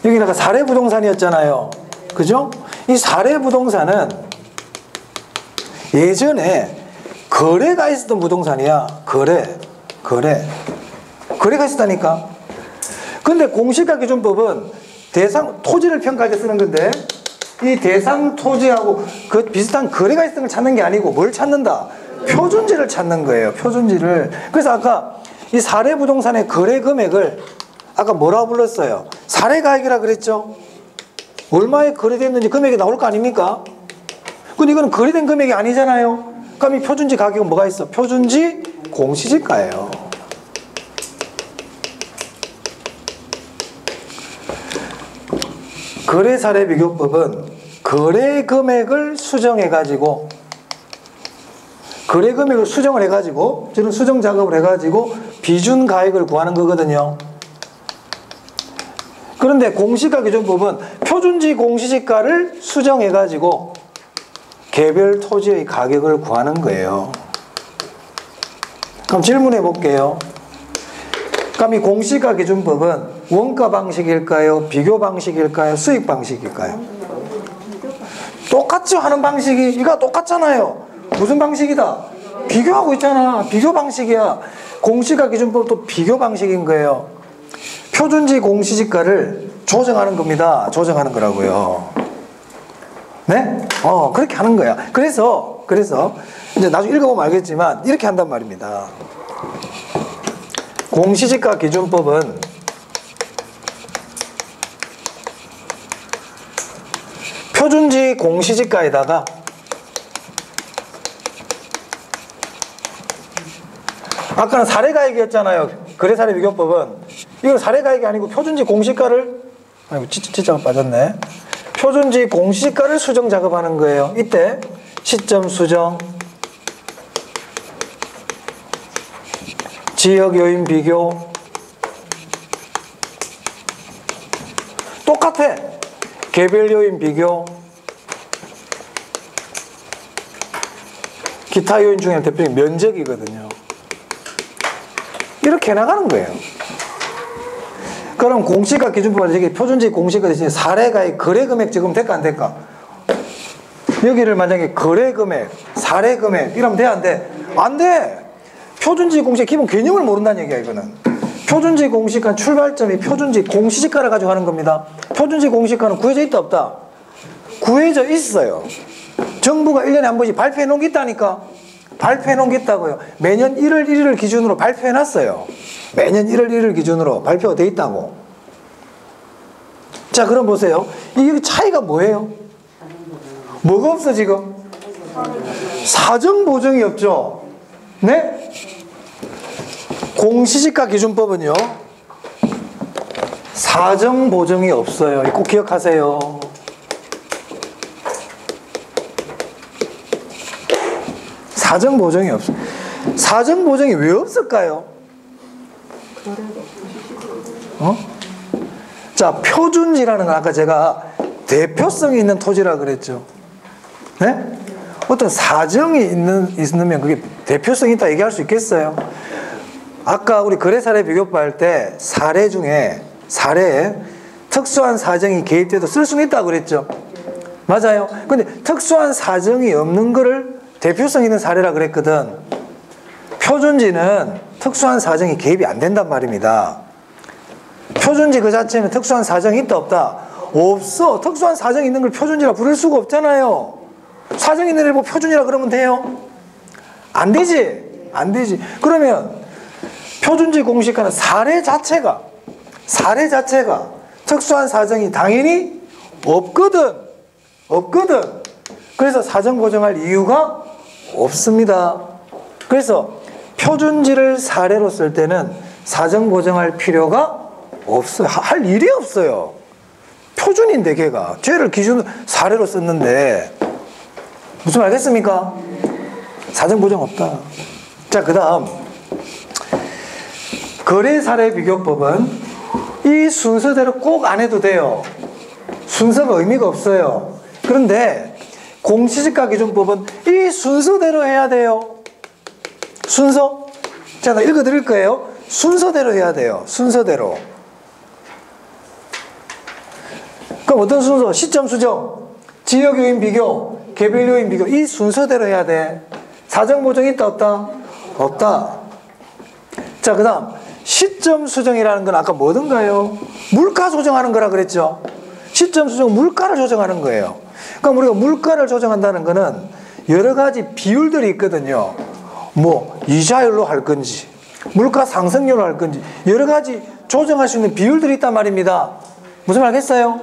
여기다가 사례 부동산이었잖아요. 그죠? 이 사례 부동산은 예전에 거래가 있었던 부동산이야. 거래가 있었다니까. 근데 공시가 기준법은 대상 토지를 평가할 때 쓰는 건데 이 대상 토지하고 그 비슷한 거래가 있었던 걸 찾는 게 아니고 뭘 찾는다? 표준지를 찾는 거예요. 표준지를. 그래서 아까 이 사례 부동산의 거래 금액을 아까 뭐라고 불렀어요? 사례가액이라 그랬죠? 얼마에 거래됐는지 금액이 나올 거 아닙니까? 근데 이거는 거래된 금액이 아니잖아요. 그럼 이 표준지 가격은 뭐가 있어? 표준지 공시지가예요. 거래사례 비교법은 거래 금액을 수정해가지고 저는 수정 작업을 해가지고 비준 가액을 구하는 거거든요. 그런데 공시가 기준법은 표준지 공시지가를 수정해가지고 개별 토지의 가격을 구하는 거예요. 그럼 질문해 볼게요. 그럼 이 공시가 기준법은 원가 방식일까요? 비교 방식일까요? 수익 방식일까요? 똑같죠? 하는 방식이. 이거 똑같잖아요. 무슨 방식이다? 비교하고 있잖아. 비교 방식이야. 공시가 기준법도 비교 방식인 거예요. 표준지 공시지가를 조정하는 겁니다. 조정하는 거라고요. 네? 그렇게 하는 거야. 그래서 이제 나중에 읽어보면 알겠지만 이렇게 한단 말입니다. 공시지가 기준법은 표준지 공시지가에다가 아까는 사례가액이었잖아요. 거래사례비교법은 이건 사례가액이 아니고 표준지 공시가를 아이고 진짜가 빠졌네. 표준지 공시가를 수정 작업하는 거예요. 이때 시점 수정, 지역 요인 비교 똑같아. 개별 요인 비교, 기타 요인 중에 대표적인 면적이거든요. 이렇게 나가는 거예요. 그럼 공시가 기준법에 저기 표준지 공시가 대신에 사례가액 거래금액 적으면 될까 안 될까? 여기를 만약에 거래금액, 사례금액 이러면 돼 안 돼? 안 돼! 표준지 공시의 기본 개념을 모른다는 얘기야 이거는. 표준지 공시가 출발점이 표준지 공시지가를 가지고 하는 겁니다. 표준지 공시가는 구해져 있다 없다? 구해져 있어요. 정부가 1년에 한 번씩 발표해 놓은 게 있다니까. 발표해 놓은 게 있다고요. 매년 1월 1일을 기준으로 발표해 놨어요. 매년 1월 1일 기준으로 발표가 돼 있다고. 자, 그럼 보세요. 이게 차이가 뭐예요? 뭐가 없어 지금? 사정 보정이 없죠. 네? 공시지가 기준법은요 사정 보정이 없어요. 꼭 기억하세요. 사정 보정이 없어요. 사정 보정이 왜 없을까요? 자, 표준지라는 건 아까 제가 대표성이 있는 토지라 그랬죠. 네? 어떤 사정이 있으면 그게 대표성이 있다 얘기할 수 있겠어요? 아까 우리 거래사례 비교법 할 때 사례에 특수한 사정이 개입돼도 쓸 수는 있다고 그랬죠. 맞아요. 근데 특수한 사정이 없는 거를 대표성 있는 사례라 그랬거든. 표준지는 특수한 사정이 개입이 안 된단 말입니다. 표준지 그 자체는 특수한 사정이 있다 없다? 없어. 특수한 사정이 있는 걸 표준지라 부를 수가 없잖아요. 사정이 있는 걸 뭐 표준이라 그러면 돼요? 안 되지. 안 되지. 그러면 표준지 공시가는 사례 자체가 특수한 사정이 당연히 없거든. 그래서 사정 보정할 이유가 없습니다. 그래서 표준지를 사례로 쓸 때는 사정 보정할 필요가 없어요. 할 일이 없어요. 표준인데 걔가 죄를 기준으로 사례로 썼는데 무슨 말 알겠습니까? 사정 보정 없다. 자, 그 다음 거래사례비교법은 이 순서대로 꼭 안 해도 돼요. 순서가 의미가 없어요. 그런데 공시지가 기준법은 이 순서대로 해야 돼요. 순서? 자, 나 읽어드릴 거예요. 순서대로 해야 돼요. 순서대로. 그럼 어떤 순서? 시점 수정, 지역 요인 비교, 개별 요인 비교. 이 순서대로 해야 돼. 사정 보정이 있다 없다? 없다. 자, 그 다음 시점 수정이라는 건 아까 뭐던가요? 물가 조정하는 거라 그랬죠. 시점 수정 물가를 조정하는 거예요. 그럼 우리가 물가를 조정한다는 거는 여러 가지 비율들이 있거든요. 뭐 이자율로 할 건지 물가 상승률로 할 건지 여러 가지 조정할 수 있는 비율들이 있단 말입니다. 무슨 말 알겠어요?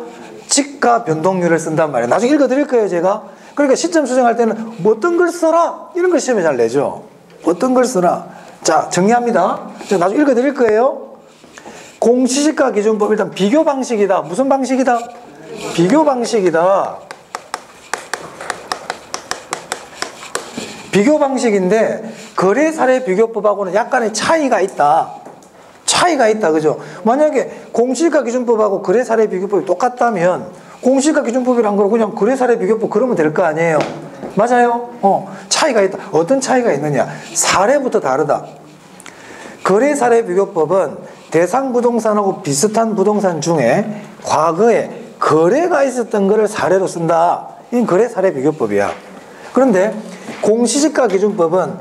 지가 변동률을 쓴단 말이에요. 나중에 읽어드릴 거예요 제가. 그러니까 시점 수정할 때는 뭐 어떤 걸 써라 이런 걸 시험에 잘 내죠. 어떤 걸 써라. 자, 정리합니다. 제가 나중에 읽어드릴 거예요. 공시지가 기준법 일단 비교 방식이다. 무슨 방식이다? 비교 방식이다. 비교 방식인데 거래사례 비교법하고는 약간의 차이가 있다. 그죠? 만약에 공시지가 기준법하고 거래사례 비교법이 똑같다면 공시지가 기준법이란 걸 그냥 거래사례 비교법 그러면 될 거 아니에요. 맞아요? 차이가 있다. 어떤 차이가 있느냐? 사례부터 다르다. 거래사례 비교법은 대상 부동산하고 비슷한 부동산 중에 과거에 거래가 있었던 것을 사례로 쓴다. 이건 거래사례 비교법이야. 그런데 공시지가 기준법은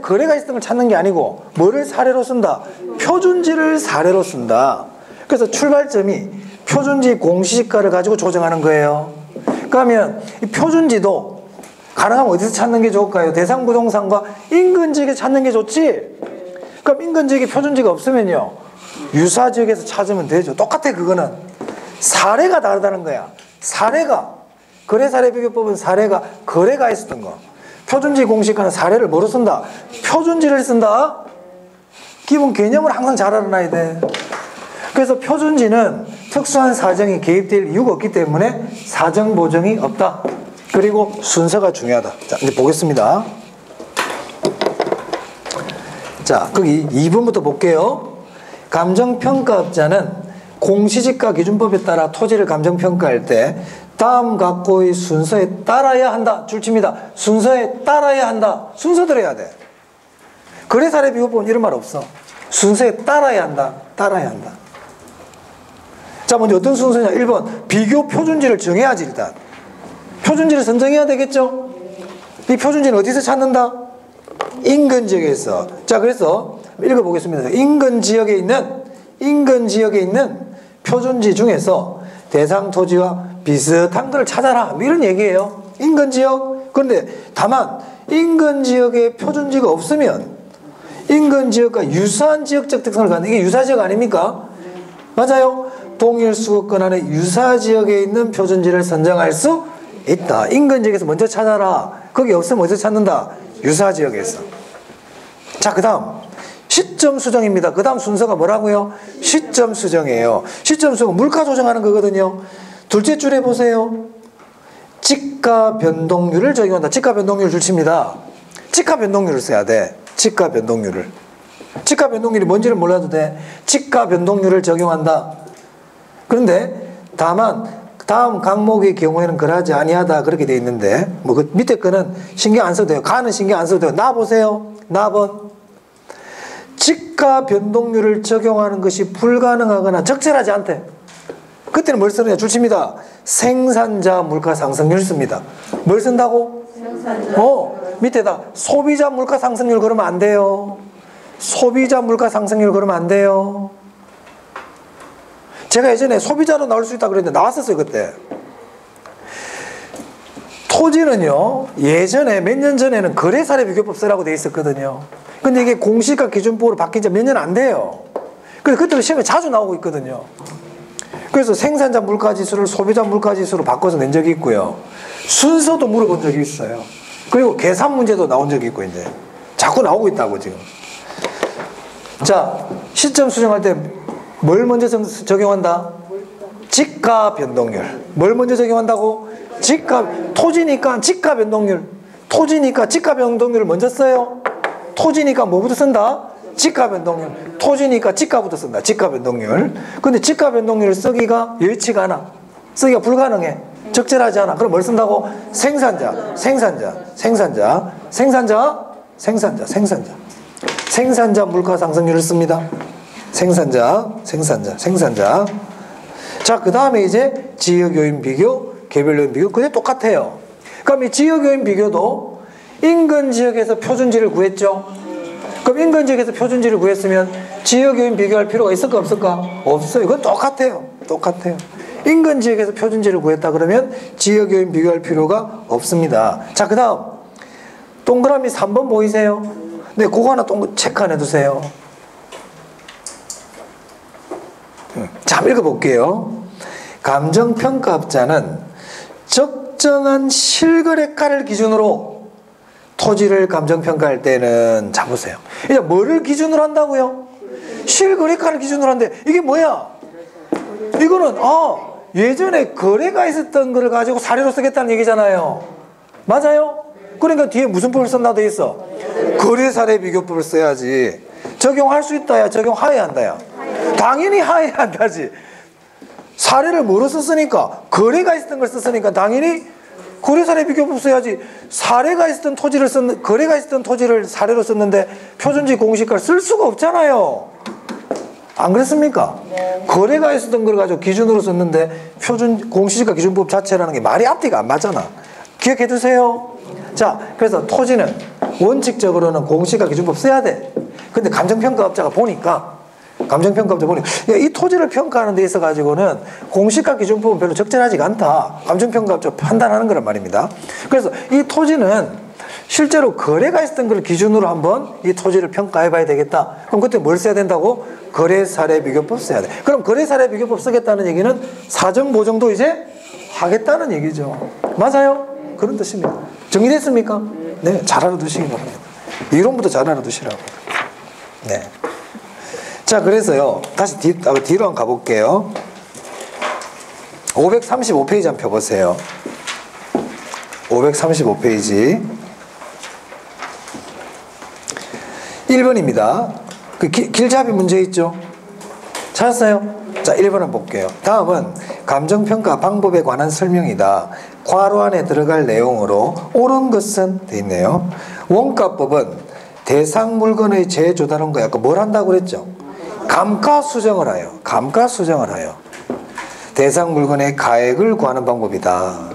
거래가 있었던 걸 찾는 게 아니고 뭐를 사례로 쓴다? 표준지를 사례로 쓴다. 그래서 출발점이 표준지 공시지가를 가지고 조정하는 거예요. 그러면 이 표준지도 가능하면 어디서 찾는 게 좋을까요? 대상 부동산과 인근 지역에 찾는 게 좋지? 그럼 인근 지역에 표준지가 없으면요, 유사 지역에서 찾으면 되죠. 똑같아. 그거는 사례가 다르다는 거야. 사례가, 거래사례비교법은 사례가 거래가 있었던 거. 표준지 공시가는 사례를 뭐로 쓴다? 표준지를 쓴다. 기본 개념을 항상 잘 알아놔야 돼. 그래서 표준지는 특수한 사정이 개입될 이유가 없기 때문에 사정 보정이 없다. 그리고 순서가 중요하다. 자, 이제 보겠습니다. 자, 거기 2번부터 볼게요. 감정평가업자는 공시지가 기준법에 따라 토지를 감정평가할 때 다음 각고의 순서에 따라야 한다. 줄칩니다. 순서에 따라야 한다. 순서대로 해야 돼. 거래사례비교법은 이런 말 없어. 순서에 따라야 한다. 따라야 한다. 자, 먼저 어떤 순서냐. 1번 비교 표준지를 정해야지. 일단 표준지를 선정해야 되겠죠. 이 표준지는 어디서 찾는다? 인근 지역에서. 자, 그래서 읽어보겠습니다. 인근 지역에 있는 표준지 중에서 대상 토지와 비슷한 걸 찾아라. 이런 얘기예요. 인근 지역. 그런데 다만 인근 지역에 표준지가 없으면 인근 지역과 유사한 지역적 특성을 갖는, 이게 유사 지역 아닙니까? 맞아요. 동일 수거권 안에 유사 지역에 있는 표준지를 선정할 수 있다. 인근 지역에서 먼저 찾아라. 거기 없으면 어디서 찾는다? 유사 지역에서. 자, 그 다음 시점 수정입니다. 그 다음 순서가 뭐라고요? 시점 수정이에요. 시점 수정은 물가 조정하는 거거든요. 둘째 줄에 보세요. 지가 변동률을 적용한다. 지가 변동률 줄칩니다. 지가 변동률을 써야 돼. 지가 변동률을. 지가 변동률이 뭔지를 몰라도 돼. 지가 변동률을 적용한다. 그런데 다만 다음 항목의 경우에는 그러하지 아니하다 그렇게 돼 있는데, 뭐 그 밑에 거는 신경 안 써도 돼요. 가는 신경 안 써도 돼요. 나 보세요. 나번 지가 변동률을 적용하는 것이 불가능하거나 적절하지 않대. 그때는 뭘 쓰느냐? 줄칩니다. 생산자 물가 상승률 씁니다. 뭘 쓴다고? 밑에다 소비자 물가 상승률 그러면 안 돼요. 소비자 물가 상승률 그러면 안 돼요. 제가 예전에 소비자로 나올 수 있다 그랬는데 나왔었어요. 그때. 토지는요, 예전에 몇 년 전에는 거래사례비교법 쓰라고 돼 있었거든요. 근데 이게 공시가 기준법으로 바뀐 지 몇 년 안 돼요. 그래서 그때도 시험에 자주 나오고 있거든요. 그래서 생산자 물가지수를 소비자 물가지수로 바꿔서 낸 적이 있고요. 순서도 물어본 적이 있어요. 그리고 계산 문제도 나온 적이 있고, 이제 자꾸 나오고 있다고 지금. 자, 시점 수정할 때 뭘 먼저 적용한다? 지가 변동률. 뭘 먼저 적용한다고? 토지니까 지가 변동률. 토지니까 지가 변동률을 먼저 써요. 토지니까 뭐부터 쓴다? 지가 변동률. 토지니까 지가부터 쓴다. 지가 변동률. 근데 지가 변동률을 쓰기가 여의치가 않아. 쓰기가 불가능해. 적절하지 않아. 그럼 뭘 쓴다고? 생산자. 생산자 물가 상승률을 씁니다. 생산자. 자, 그 다음에 이제 지역요인 비교, 개별요인 비교. 그게 똑같아요. 그럼 이 지역요인 비교도 인근 지역에서 표준지를 구했죠. 그럼 인근 지역에서 표준지를 구했으면 지역요인 비교할 필요가 있을까 없을까? 없어요. 이건 똑같아요. 인근 지역에서 표준지를 구했다 그러면 지역요인 비교할 필요가 없습니다. 자, 그 다음 동그라미 3번 보이세요? 네, 그거 하나 체크 안 해두세요. 자, 한번 읽어볼게요. 감정평가업자는 적정한 실거래가를 기준으로 토지를 감정평가할 때는, 자 보세요. 이제 뭐를 기준으로 한다고요? 실거래가를 기준으로 한대. 이게 뭐야? 이거는 예전에 거래가 있었던 걸 가지고 사례로 쓰겠다는 얘기잖아요. 맞아요? 그러니까 뒤에 무슨 법을 썼나 돼 있어? 거래사례비교법을 써야지. 적용할 수 있다야, 적용하여야 한다야. 당연히 하여야 한다지. 사례를 뭐로 썼으니까? 거래가 있었던 걸 썼으니까 당연히 거래사례비교법 써야지. 거래가 있었던 토지를 사례로 썼는데 표준지 공시가를 쓸 수가 없잖아요. 안 그렇습니까? 거래가 있었던 걸 가지고 기준으로 썼는데 공시지가 기준법 자체라는 게 말이 앞뒤가 안 맞잖아. 기억해 두세요. 자, 그래서 토지는 원칙적으로는 공시가기준법 써야 돼. 근데 감정평가업자가 보니까 이 토지를 평가하는 데 있어 가지고는 공시가기준법은 별로 적절하지가 않다. 감정평가업자 판단하는 거란 말입니다. 그래서 이 토지는 실제로 거래가 있었던 걸 기준으로 한번 이 토지를 평가해 봐야 되겠다. 그럼 그때 뭘 써야 된다고? 거래사례비교법 써야 돼. 그럼 거래사례비교법 쓰겠다는 얘기는 사정보정도 이제 하겠다는 얘기죠. 맞아요? 그런 뜻입니다. 정리됐습니까? 네, 잘 알아두시기 바랍니다. 이론부터 잘 알아두시라고. 네. 자, 그래서요, 다시 뒤로 한번 가볼게요. 535페이지 한번 펴보세요. 535페이지. 1번입니다. 그 길잡이 문제 있죠? 찾았어요? 자, 1번 한번 볼게요. 다음은 감정평가 방법에 관한 설명이다. 괄호 안에 들어갈 내용으로 옳은 것은 돼 있네요. 원가법은 대상 물건의 재조달원과 아까 뭘 한다고 그랬죠? 감가수정을 하여. 감가수정을 하여. 대상 물건의 가액을 구하는 방법이다.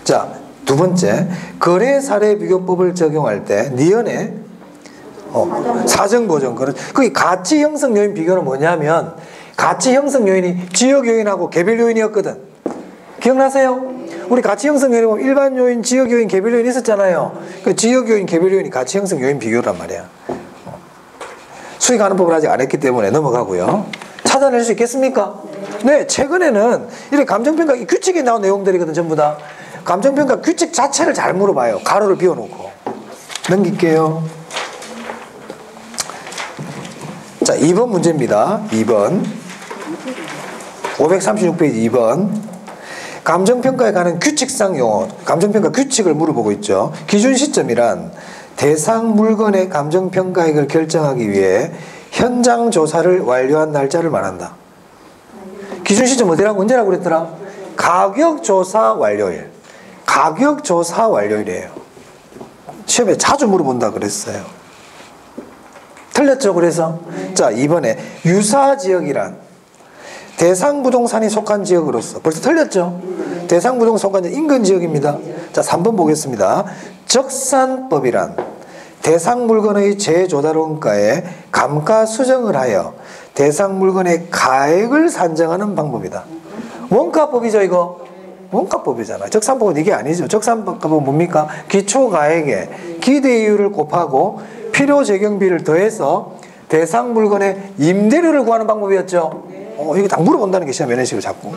자, 두 번째, 거래사례비교법을 적용할 때 니은에 사정보정. 거기 가치 형성 요인 비교는 뭐냐면 가치 형성 요인이 지역 요인하고 개별 요인이었거든. 기억나세요? 우리 가치 형성 요인이 보면 일반 요인, 지역 요인, 개별 요인 있었잖아요. 그 지역 요인, 개별 요인이 가치 형성 요인 비교란 말이야. 수익하는 법을 아직 안 했기 때문에 넘어가고요. 찾아낼 수 있겠습니까? 네, 최근에는 이렇게 감정평가 규칙에 나온 내용들이거든, 전부 다. 감정평가 규칙 자체를 잘 물어봐요. 가로를 비워놓고. 넘길게요. 자, 2번 문제입니다. 2번. 536페이지 2번. 감정평가에 관한 규칙상 용어, 감정평가 규칙을 물어보고 있죠. 기준 시점이란 대상 물건의 감정평가액을 결정하기 위해 현장 조사를 완료한 날짜를 말한다. 기준 시점 어디라고 언제라고 그랬더라? 가격조사 완료일. 가격조사 완료일이에요. 시험에 자주 물어본다 그랬어요. 틀렸죠? 그래서 자, 이번에 유사지역이란 대상 부동산이 속한 지역으로서 벌써 틀렸죠? 대상 부동산 속한 지역 인근 지역입니다. 자, 3번 보겠습니다. 적산법이란 대상 물건의 재조달원가에 감가 수정을 하여 대상 물건의 가액을 산정하는 방법이다. 원가법이죠, 이거. 원가법이잖아. 적산법은 이게 아니죠. 적산법은 뭡니까? 기초가액에 기대이율을 곱하고 필요적용비를 더해서 대상 물건의 임대료를 구하는 방법이었죠. 이게 딱 물어본다는 게 시험 면허식을 자꾸.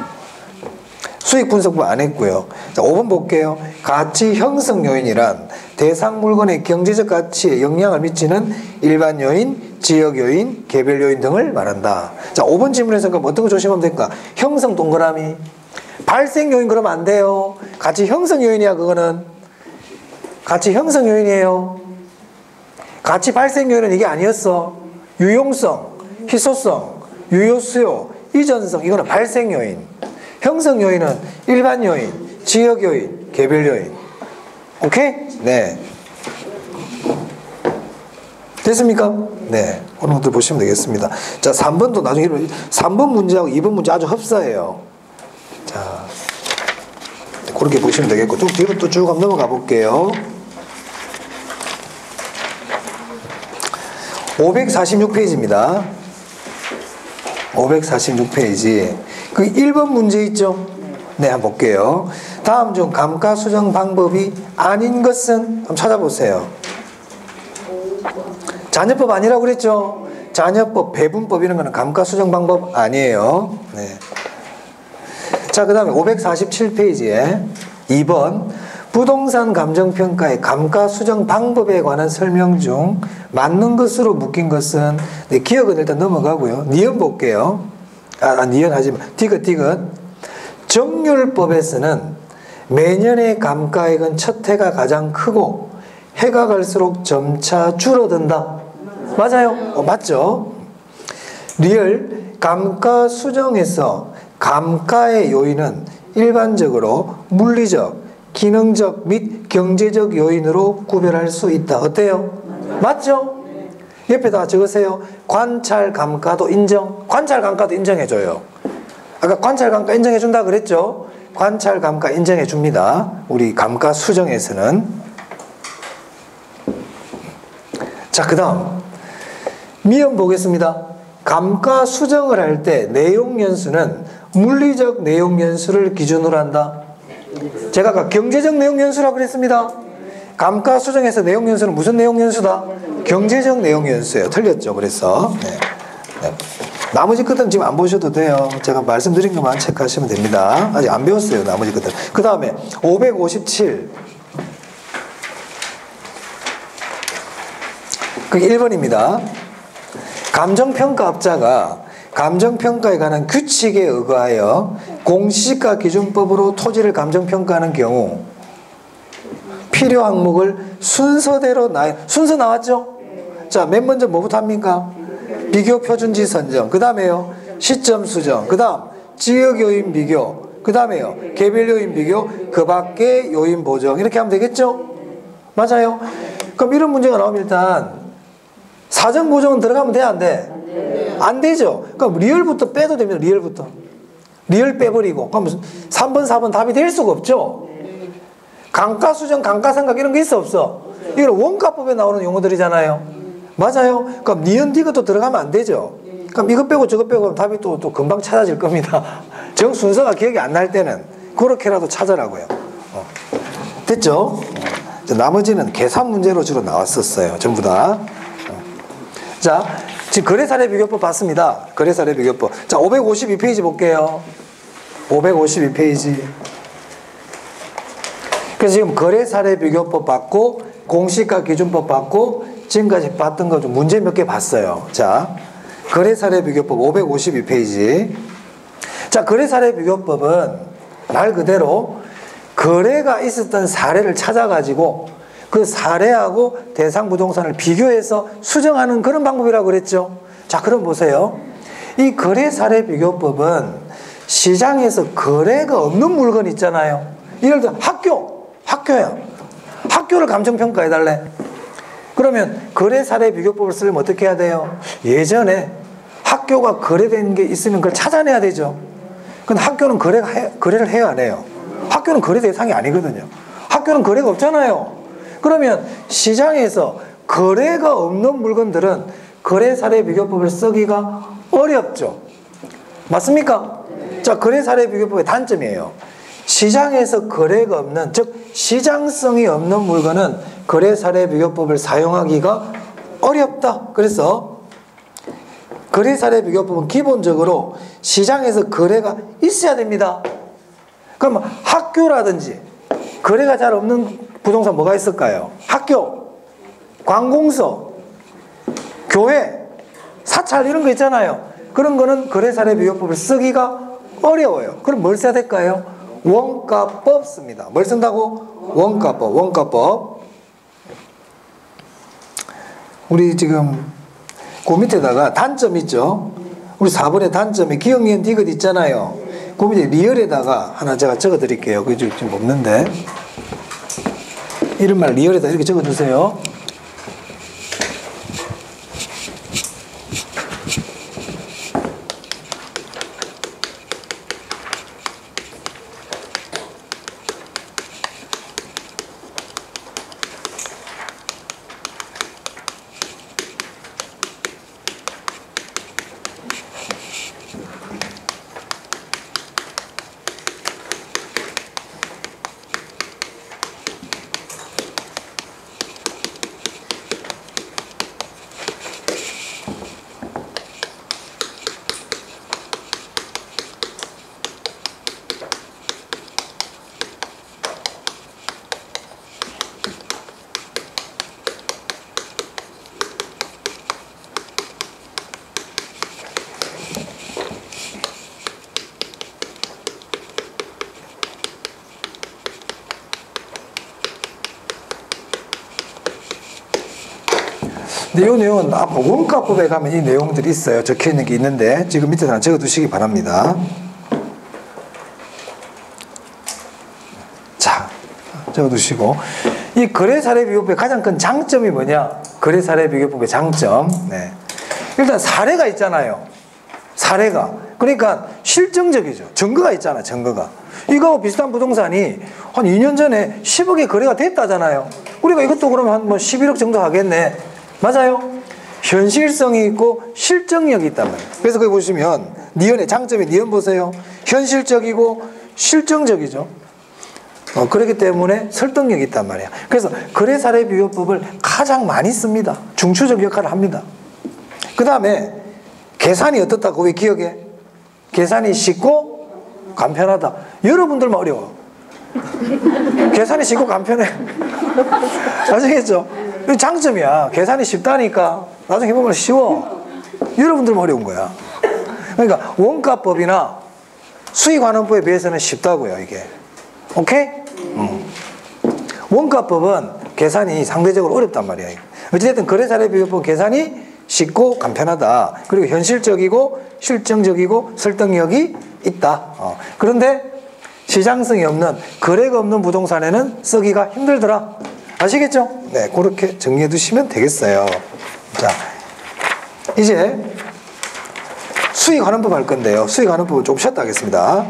수익분석부 안 했고요. 자, 5번 볼게요. 가치 형성 요인이란 대상 물건의 경제적 가치에 영향을 미치는 일반 요인, 지역 요인, 개별 요인 등을 말한다. 자, 5번 질문에서 그럼 어떤 거 조심하면 될까? 형성 동그라미. 발생 요인 그러면 안 돼요. 가치 형성 요인이야, 그거는. 가치 형성 요인이에요. 가치 발생 요인은 이게 아니었어. 유용성, 희소성, 유효 수요, 이전성, 이거는 발생 요인. 형성 요인은 일반 요인, 지역 요인, 개별 요인. 오케이? 네. 됐습니까? 네. 그런 것들 보시면 되겠습니다. 자, 3번도 나중에 3번 문제하고 2번 문제 아주 흡사해요. 자, 그렇게 보시면 되겠고, 좀 뒤로 또 쭉 한번 넘어가 볼게요. 546페이지입니다. 546페이지. 그 1번 문제 있죠? 네, 한번 볼게요. 다음 중 감가 수정 방법이 아닌 것은 한번 찾아보세요. 잔여법 아니라고 그랬죠? 잔여법, 배분법 이런 거는 감가 수정 방법 아니에요. 네. 자, 그 다음에 547페이지에 2번 부동산 감정평가의 감가 수정 방법에 관한 설명 중 맞는 것으로 묶인 것은, 네, 기억은 일단 넘어가고요. 니은 볼게요. 니은 하지만 디귿. 정률법에서는 매년의 감가액은 첫 해가 가장 크고 해가 갈수록 점차 줄어든다. 맞아요? 맞죠? 리얼 감가 수정에서 감가의 요인은 일반적으로 물리적, 기능적 및 경제적 요인으로 구별할 수 있다. 어때요? 맞죠? 옆에다 적으세요. 관찰 감가도 인정. 관찰 감가도 인정해줘요. 아까 관찰 감가 인정해준다 그랬죠? 관찰 감가 인정해줍니다. 우리 감가 수정에서는. 자, 그 다음 미음 보겠습니다. 감가수정을 할 때 내용연수는 물리적 내용연수를 기준으로 한다. 제가 아까 경제적 내용연수라고 그랬습니다. 감가수정에서 내용연수는 무슨 내용연수다? 경제적 내용연수예요. 틀렸죠. 그래서 네. 네. 나머지 것들은 지금 안 보셔도 돼요. 제가 말씀드린 것만 체크하시면 됩니다. 아직 안 배웠어요. 나머지 것들. 그 다음에 557 그게 1번입니다. 감정평가업자가 감정평가에 관한 규칙에 의거하여 공시지가 기준법으로 토지를 감정평가하는 경우 필요 항목을 순서대로 순서 나왔죠? 자, 맨 먼저 뭐부터 합니까? 비교 표준지 선정, 그 다음에요 시점 수정, 그 다음 지역 요인 비교, 그 다음에요 개별 요인 비교, 그 밖에 요인 보정, 이렇게 하면 되겠죠? 맞아요? 그럼 이런 문제가 나오면 일단 사전 보정은 들어가면 돼, 안 돼? 안 되죠? 그럼 리얼부터 빼도 됩니다. 리얼부터. 리얼 빼버리고. 그럼 3번, 4번 답이 될 수가 없죠? 감가수정, 감가상각 이런 게 있어, 없어? 이건 원가법에 나오는 용어들이잖아요. 맞아요? 그럼 니은 디귿도 들어가면 안 되죠? 그럼 이것 빼고 저것 빼고 답이 또 금방 찾아질 겁니다. 정 순서가 기억이 안 날 때는 그렇게라도 찾으라고요. 됐죠? 나머지는 계산 문제로 주로 나왔었어요. 전부 다. 자, 지금 거래사례 비교법 봤습니다. 거래사례 비교법. 자, 552페이지 볼게요. 552페이지. 그래서 지금 거래사례 비교법 봤고, 공시가 기준법 봤고, 지금까지 봤던 거 좀 문제 몇 개 봤어요. 자, 거래사례 비교법 552페이지. 자, 거래사례 비교법은 말 그대로 거래가 있었던 사례를 찾아가지고 그 사례하고 대상 부동산을 비교해서 수정하는 그런 방법이라고 그랬죠. 자, 그럼 보세요. 이 거래사례 비교법은 시장에서 거래가 없는 물건 있잖아요. 예를 들어 학교야. 학교를 감정평가해달래. 그러면 거래사례 비교법을 쓰려면 어떻게 해야 돼요? 예전에 학교가 거래된 게 있으면 그걸 찾아내야 되죠. 근데 학교는 거래를 해요, 안 해요? 학교는 거래 대상이 아니거든요. 학교는 거래가 없잖아요. 그러면 시장에서 거래가 없는 물건들은 거래사례 비교법을 쓰기가 어렵죠. 맞습니까? 자, 거래사례 비교법의 단점이에요. 시장에서 거래가 없는, 즉 시장성이 없는 물건은 거래사례 비교법을 사용하기가 어렵다. 그래서 거래사례 비교법은 기본적으로 시장에서 거래가 있어야 됩니다. 그럼 학교라든지 거래가 잘 없는 부동산 뭐가 있을까요? 학교, 관공서, 교회, 사찰 이런 거 있잖아요. 그런 거는 거래사례 비교법을 쓰기가 어려워요. 그럼 뭘 써야 될까요? 원가법 씁니다. 뭘 쓴다고? 원가법. 우리 지금 그 밑에다가 단점 있죠? 우리 4번의 단점에 기억, 니은, 디귿 있잖아요. 그 밑에 리얼에다가 하나 제가 적어 드릴게요. 그게 지금 없는데. 이런 말 리얼에다 이렇게 적어 주세요. 근데 이 내용은 아까 원가법에 가면 이 내용들이 있어요. 적혀 있는 게 있는데 지금 밑에 하나 적어 두시기 바랍니다. 자, 적어 두시고 이 거래사례 비교법의 가장 큰 장점이 뭐냐? 거래사례 비교법의 장점. 네. 일단 사례가 있잖아요. 사례가. 그러니까 실증적이죠. 증거가 있잖아, 증거가. 이거하고 비슷한 부동산이 한 2년 전에 10억에 거래가 됐다잖아요. 우리가 이것도 그러면 한 뭐 11억 정도 하겠네. 맞아요. 현실성이 있고 실정력이 있단 말이에요. 그래서 거기 보시면 니은의 장점이 니은 보세요. 현실적이고 실정적이죠. 그렇기 때문에 설득력이 있단 말이에요. 그래서 거래사례비교법을 가장 많이 씁니다. 중추적 역할을 합니다. 그 다음에 계산이 어떻다고 왜 기억해? 계산이 쉽고 간편하다. 여러분들만 어려워. 계산이 쉽고 간편해. 아시겠죠? 장점이야. 계산이 쉽다니까 나중에 해보면 쉬워. 여러분들만 어려운 거야. 그러니까 원가법이나 수익환원법에 비해서는 쉽다고요, 이게. 오케이? 원가법은 계산이 상대적으로 어렵단 말이에요. 어찌됐든 거래사례비교법은 계산이 쉽고 간편하다. 그리고 현실적이고 실정적이고 설득력이 있다. 그런데 시장성이 없는, 거래가 없는 부동산에는 쓰기가 힘들더라. 아시겠죠? 네, 그렇게 정리해 두시면 되겠어요. 자, 이제 수익환원법 할 건데요. 수익환원법을 좀 쉬었다 하겠습니다.